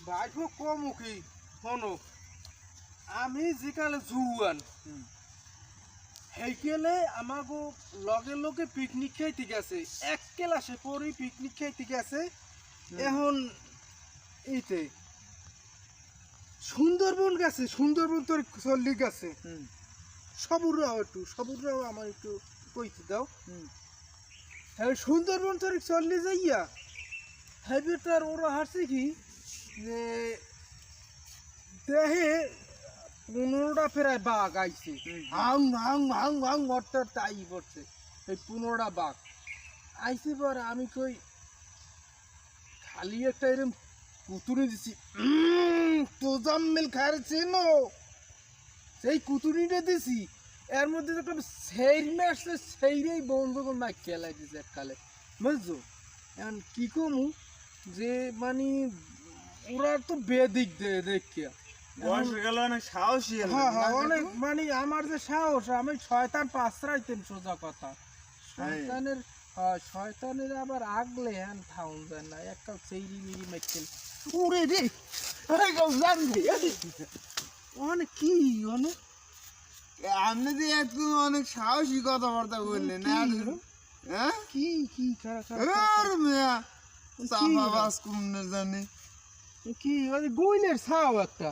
ভাইফো কমুখী শোনো আমি যেকালে জুয়ান সেইকালে আমাকে লগে লগে পিকনিক খাইতে গেছে এক ক্লাসে পরে পিকনিক খাইতে গেছে এখন এইতে সুন্দরবন গেছে সুন্দরবন তোর চল্লি গেছে সবুররাও আমার একটু কইতে দাও হ্যাঁ সুন্দরবন তোর চল্লি যাইয়া হ্যাঁ ওরা হাসছে কি যে দেহে 15টা প্রায় বাঘ আইছে হাং হাং হাং হাং অর্থাৎ তাই করছে এই 15টা বাঘ আইছে পর আমি কই খালি একটা এরকম কুতুরি দিছি তোজাম্মেল খাইছে নো সেই কুতুরিটা দিছি এর মধ্যে একটা সেই মাসে সেইরেই বন্ধ করে না খেলাই দিছে এককালে বুঝছো এখন কি কমু যে মানে ওরা তো বেদিক দেখিয়া অনেক সাহসী অনেক মানে আমার যে সাহস আমি শয়তান পাঁচরাইতেন সোজা কথা শয়তানের আবার আগলে হ্যান থাউন যায় না একটা সেইরি মিরি মেকেল উড়ে রে অনেক কি অনেক আপনি যে একটু অনেক সাহসী কথাবার্তা বললেন হ্যাঁ কি কি জানি কি গইলের ছাও একটা